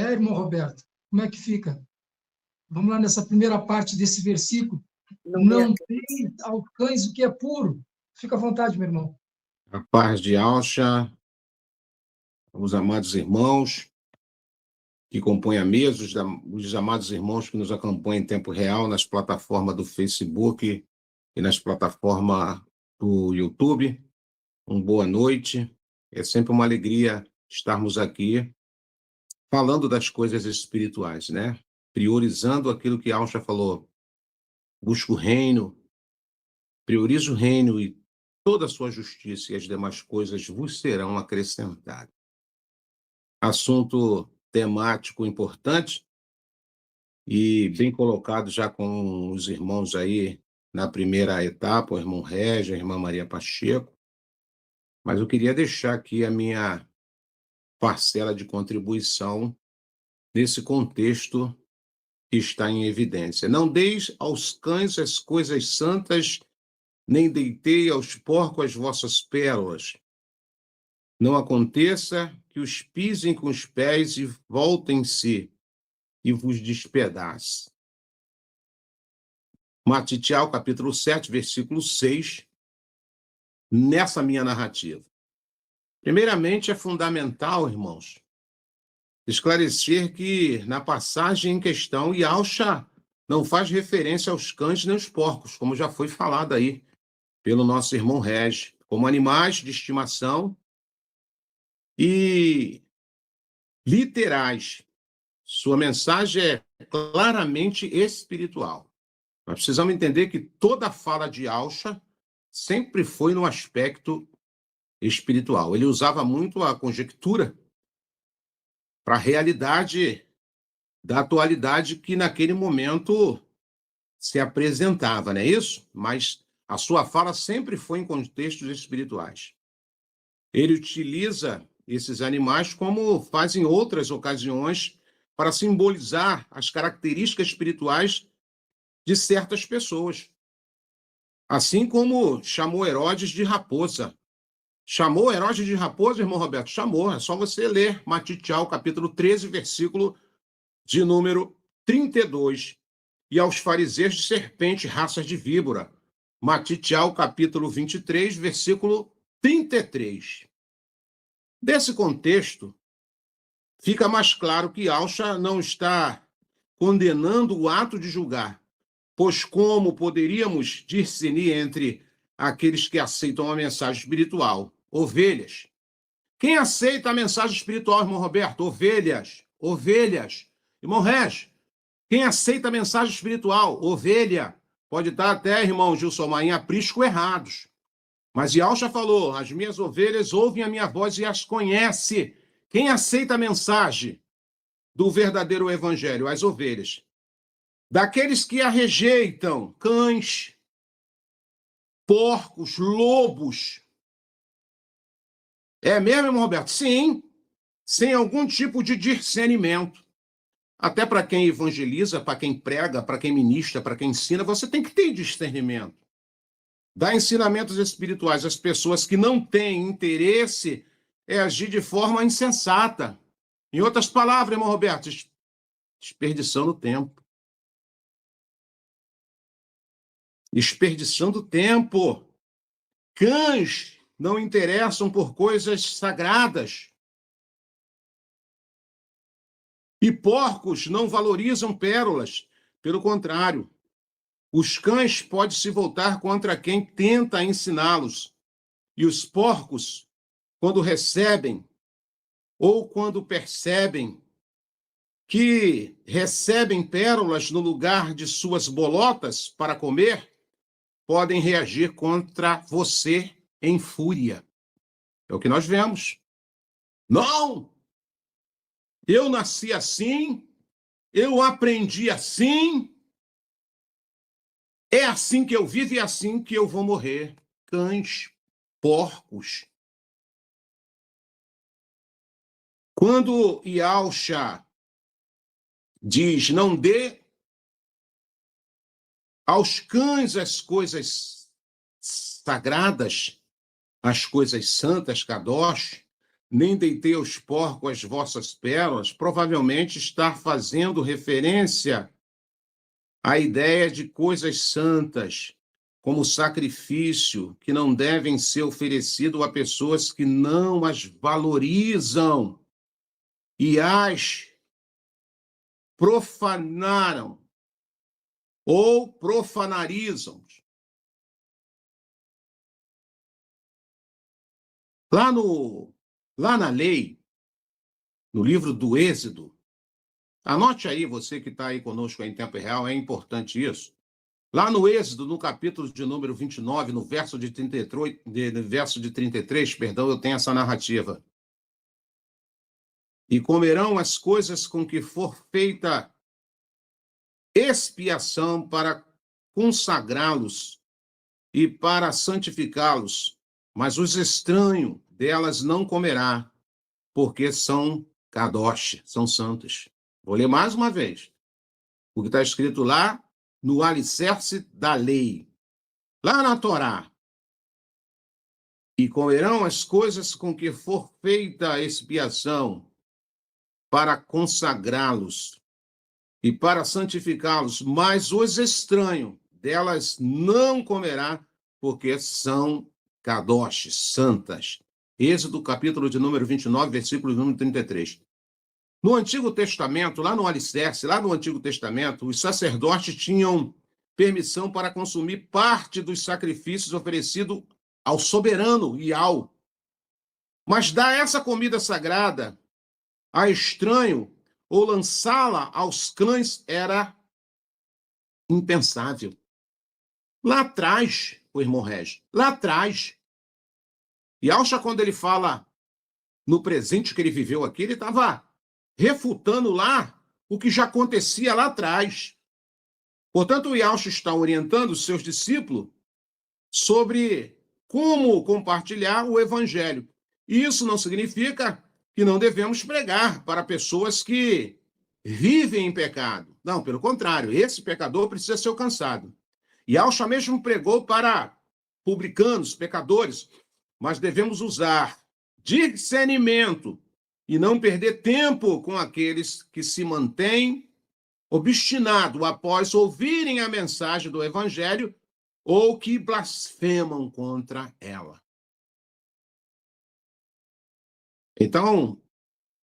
Irmão Roberto, como é que fica? Vamos lá nessa primeira parte desse versículo. Não deis aos cães o que é puro. Fica à vontade, meu irmão. A paz de Alcha, os amados irmãos que compõem a mesa, os amados irmãos que nos acompanham em tempo real nas plataformas do Facebook e nas plataformas do YouTube. Uma boa noite. É sempre uma alegria estarmos aqui falando das coisas espirituais, né? Priorizando aquilo que Alcha falou. Busca o reino, prioriza o reino e toda a sua justiça e as demais coisas vos serão acrescentadas. Assunto temático importante e bem colocado já com os irmãos aí na primeira etapa, o irmão Régio, a irmã Maria Pacheco. Mas eu queria deixar aqui a minha parcela de contribuição nesse contexto que está em evidência. Não deis aos cães as coisas santas, nem deitei aos porcos as vossas pérolas. Não aconteça que os pisem com os pés e voltem-se e vos despedace. Matitial, capítulo 7, versículo 6, nessa minha narrativa. Primeiramente, é fundamental, irmãos, esclarecer que na passagem em questão, Yalcha não faz referência aos cães nem aos porcos, como já foi falado aí pelo nosso irmão Regi, como animais de estimação e literais. Sua mensagem é claramente espiritual. Nós precisamos entender que toda a fala de Yalcha sempre foi no aspecto espiritual. Ele usava muito a conjectura para a realidade da atualidade que naquele momento se apresentava, não é isso? Mas a sua fala sempre foi em contextos espirituais. Ele utiliza esses animais como faz em outras ocasiões para simbolizar as características espirituais de certas pessoas. Assim como chamou Herodes de raposa. Chamou Herodes de raposa, irmão Roberto? Chamou. É só você ler Matitial, capítulo 13, versículo de número 32. E aos fariseus de serpente, raças de víbora. Matitial, capítulo 23, versículo 33. Desse contexto, fica mais claro que Alcha não está condenando o ato de julgar, pois como poderíamos discernir entre aqueles que aceitam a mensagem espiritual? Ovelhas. Quem aceita a mensagem espiritual, irmão Roberto? Ovelhas. Ovelhas. Irmão Regi, quem aceita a mensagem espiritual? Ovelha. Pode estar até, irmão Gilson Maim, aprisco errados. Mas Yalcha falou, as minhas ovelhas ouvem a minha voz e as conhece. Quem aceita a mensagem do verdadeiro evangelho? As ovelhas. Daqueles que a rejeitam, cães, porcos, lobos. É mesmo, irmão Roberto? Sim, sem algum tipo de discernimento. Até para quem evangeliza, para quem prega, para quem ministra, para quem ensina, você tem que ter discernimento. Dar ensinamentos espirituais às pessoas que não têm interesse é agir de forma insensata. Em outras palavras, irmão Roberto, desperdiçando tempo. Desperdiçando tempo. Cães não interessam por coisas sagradas. E porcos não valorizam pérolas. Pelo contrário, os cães podem se voltar contra quem tenta ensiná-los. E os porcos, quando recebem ou quando percebem que recebem pérolas no lugar de suas bolotas para comer, podem reagir contra você em fúria. É o que nós vemos. Não! Eu nasci assim, eu aprendi assim, é assim que eu vivo e é assim que eu vou morrer. Cães, porcos. Quando Yalcha diz, não dê aos cães as coisas sagradas, as coisas santas, kadosh, nem deitei aos porcos as vossas pérolas, provavelmente está fazendo referência à ideia de coisas santas, como sacrifício, que não devem ser oferecido a pessoas que não as valorizam e as profanaram ou profanarizam. Lá na lei, no livro do Êxodo, anote aí, você que está aí conosco em tempo real, é importante isso. Lá no Êxodo, no capítulo de número 29, no verso de 33, perdão, eu tenho essa narrativa. E comerão as coisas com que for feita expiação para consagrá-los e para santificá-los, mas os estranhos delas não comerá, porque são kadosh, são santos. Vou ler mais uma vez, o que está escrito lá no alicerce da lei, lá na Torá. E comerão as coisas com que for feita a expiação para consagrá-los e para santificá-los, mas os estranhos delas não comerá, porque são kadosh, santas. Êxodo, capítulo de número 29, versículo número 33. No Antigo Testamento, lá no alicerce, lá no Antigo Testamento, os sacerdotes tinham permissão para consumir parte dos sacrifícios oferecidos ao soberano Yahweh. Mas dar essa comida sagrada a estranho ou lançá-la aos cães era impensável. Lá atrás, o irmão Regis, lá atrás, Yahshua, quando ele fala no presente que ele viveu aqui, ele estava refutando lá o que já acontecia lá atrás. Portanto, o Yahshua está orientando os seus discípulos sobre como compartilhar o evangelho. E isso não significa que não devemos pregar para pessoas que vivem em pecado. Não, pelo contrário, esse pecador precisa ser alcançado. Yahshua mesmo pregou para publicanos, pecadores, mas devemos usar discernimento e não perder tempo com aqueles que se mantêm obstinados após ouvirem a mensagem do evangelho ou que blasfemam contra ela. Então,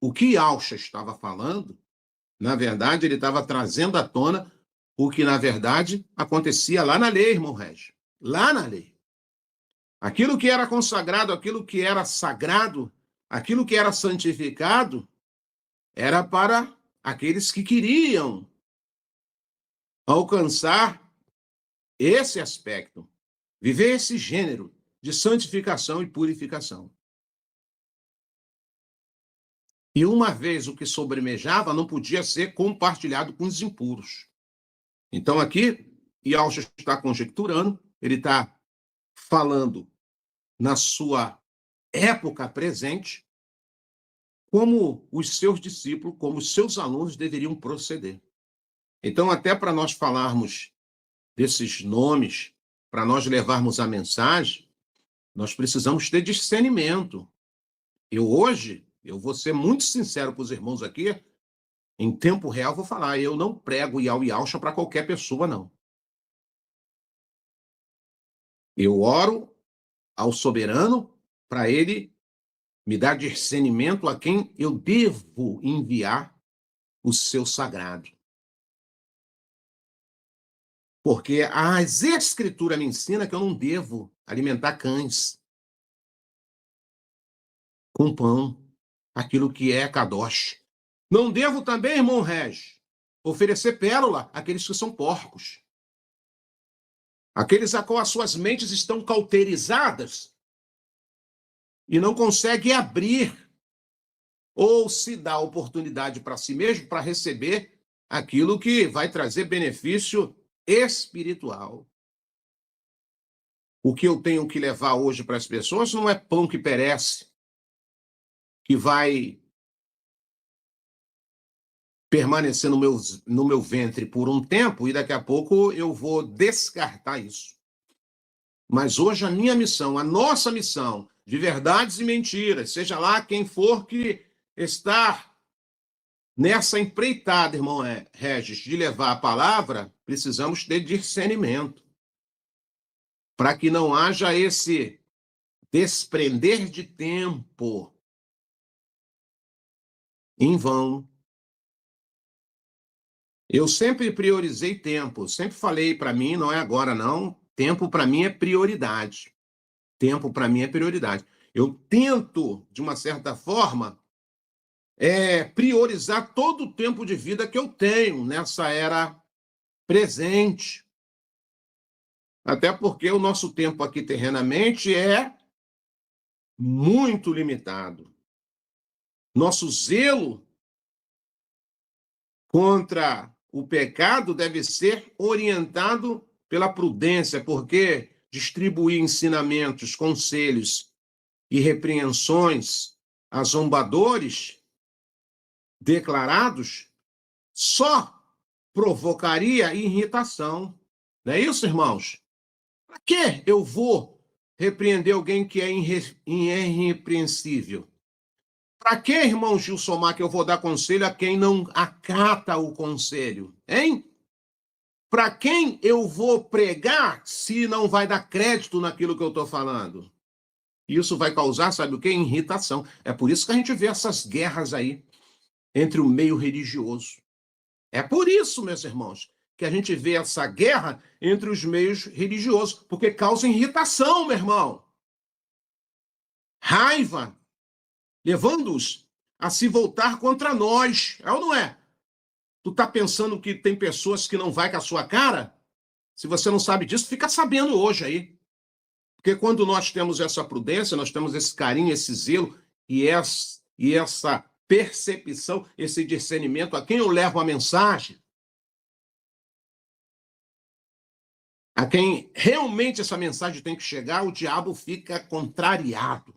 o que Yahshua estava falando, na verdade, ele estava trazendo à tona o que, na verdade, acontecia lá na lei, irmão Regis. Lá na lei. Aquilo que era consagrado, aquilo que era sagrado, aquilo que era santificado, era para aqueles que queriam alcançar esse aspecto, viver esse gênero de santificação e purificação. E uma vez o que sobremejava não podia ser compartilhado com os impuros. Então aqui, Yahshua está conjecturando, ele está falando na sua época presente, como os seus discípulos, como os seus alunos deveriam proceder. Então, até para nós falarmos desses nomes, para nós levarmos a mensagem, nós precisamos ter discernimento. Hoje, eu vou ser muito sincero para os irmãos aqui, em tempo real vou falar, eu não prego Yahshua para qualquer pessoa, não. Eu oro ao soberano para ele me dar discernimento a quem eu devo enviar o seu sagrado. Porque as escrituras me ensinam que eu não devo alimentar cães com pão, aquilo que é kadosh. Não devo também, irmão Regis, oferecer pérola àqueles que são porcos. Aqueles a qual as suas mentes estão cauterizadas e não conseguem abrir ou se dar oportunidade para si mesmo para receber aquilo que vai trazer benefício espiritual. O que eu tenho que levar hoje para as pessoas não é pão que perece, que vai permanecer no meu ventre por um tempo e daqui a pouco eu vou descartar isso. Mas hoje a minha missão, a nossa missão, de verdades e mentiras, seja lá quem for que está nessa empreitada, irmão Regis, de levar a palavra, precisamos ter discernimento, para que não haja esse desprender de tempo em vão. Eu sempre priorizei tempo, sempre falei para mim, não é agora não, tempo para mim é prioridade. Tempo para mim é prioridade. Eu tento, de uma certa forma, priorizar todo o tempo de vida que eu tenho nessa era presente. Até porque o nosso tempo aqui terrenamente é muito limitado. Nosso zelo contra o pecado deve ser orientado pela prudência, porque distribuir ensinamentos, conselhos e repreensões a zombadores declarados só provocaria irritação. Não é isso, irmãos? Para que eu vou repreender alguém que é irrepreensível? Para que, irmão Gilsomar, que eu vou dar conselho a quem não acata o conselho? Hein? Para quem eu vou pregar se não vai dar crédito naquilo que eu estou falando? Isso vai causar, sabe o quê? Irritação. É por isso que a gente vê essas guerras aí entre o meio religioso. É por isso, meus irmãos, que a gente vê essa guerra entre os meios religiosos, porque causa irritação, meu irmão. Raiva, levando-os a se voltar contra nós. É ou não é? Tu tá pensando que tem pessoas que não vai com a sua cara? Se você não sabe disso, fica sabendo hoje aí. Porque quando nós temos essa prudência, nós temos esse carinho, esse zelo e essa percepção, esse discernimento a quem eu levo a mensagem, a quem realmente essa mensagem tem que chegar, o diabo fica contrariado.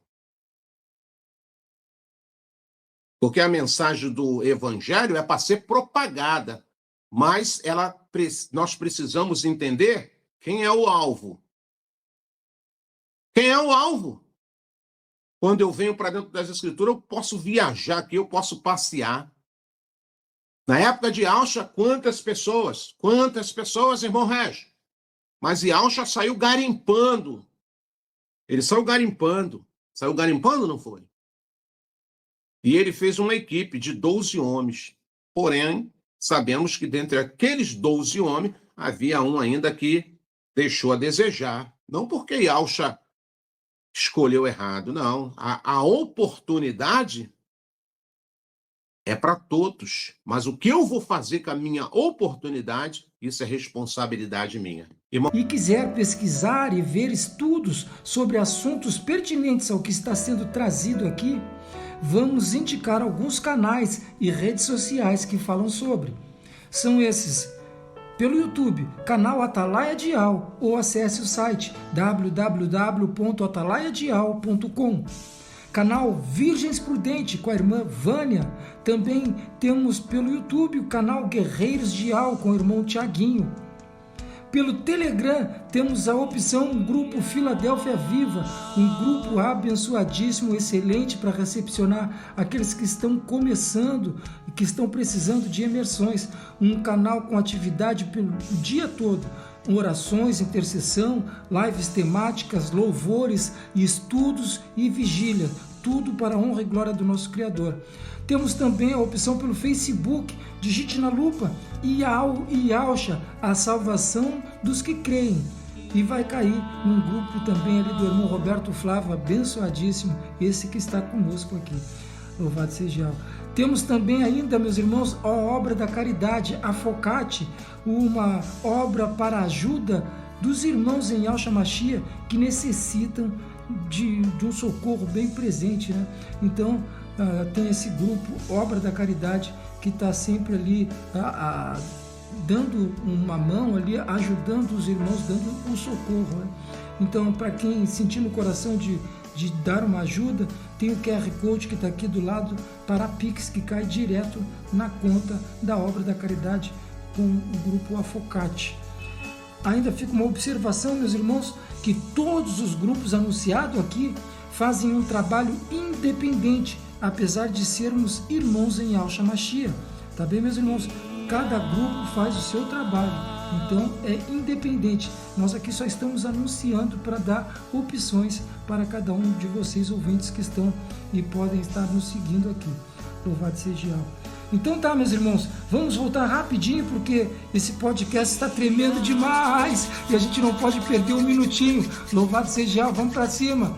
Porque a mensagem do evangelho é para ser propagada, mas nós precisamos entender quem é o alvo. Quem é o alvo? Quando eu venho para dentro das escrituras, eu posso viajar aqui, eu posso passear. Na época de Alcha, quantas pessoas, irmão Regis? Mas Alcha saiu garimpando. Ele saiu garimpando. Saiu garimpando, não foi? E ele fez uma equipe de 12 homens. Porém, sabemos que dentre aqueles 12 homens, havia um ainda que deixou a desejar. Não porque Alcha escolheu errado, não. A oportunidade é para todos. Mas o que eu vou fazer com a minha oportunidade, isso é responsabilidade minha. E quiser pesquisar e ver estudos sobre assuntos pertinentes ao que está sendo trazido aqui, vamos indicar alguns canais e redes sociais que falam sobre. São esses: pelo YouTube, canal Atalaia Dial, ou acesse o site www.atalaiadial.com. Canal Virgens Prudente com a irmã Vânia. Também temos pelo YouTube o canal Guerreiros Dial com o irmão Tiaguinho. Pelo Telegram temos a opção Grupo Filadélfia Viva, um grupo abençoadíssimo, excelente para recepcionar aqueles que estão começando e que estão precisando de imersões. Um canal com atividade pelo dia todo, orações, intercessão, lives temáticas, louvores, estudos e vigília, tudo para a honra e glória do nosso Criador. Temos também a opção pelo Facebook, digite na lupa Alcha, a salvação dos que creem. E vai cair num grupo também ali do irmão Roberto Flávio, abençoadíssimo, esse que está conosco aqui. Louvado seja Yahweh. Temos também ainda, meus irmãos, a obra da caridade, a Focate, uma obra para a ajuda dos irmãos em Yahshua Mashiach que necessitam de um socorro bem presente, né? Então, tem esse grupo, Obra da Caridade, que está sempre ali dando uma mão ali, ajudando os irmãos, dando um socorro, né? Então, para quem sentir no coração de dar uma ajuda, tem o QR Code que está aqui do lado para a Pix, que cai direto na conta da Obra da Caridade com o grupo Afocate. Ainda fica uma observação, meus irmãos, que todos os grupos anunciados aqui fazem um trabalho independente, apesar de sermos irmãos em Yahshua Mashiach. Tá bem, meus irmãos? Cada grupo faz o seu trabalho, então é independente. Nós aqui só estamos anunciando para dar opções para cada um de vocês, ouvintes que estão e podem estar nos seguindo aqui. Louvado seja Yahweh. Então tá, meus irmãos, vamos voltar rapidinho, porque esse podcast está tremendo demais e a gente não pode perder um minutinho. Louvado seja Yahweh, vamos para cima.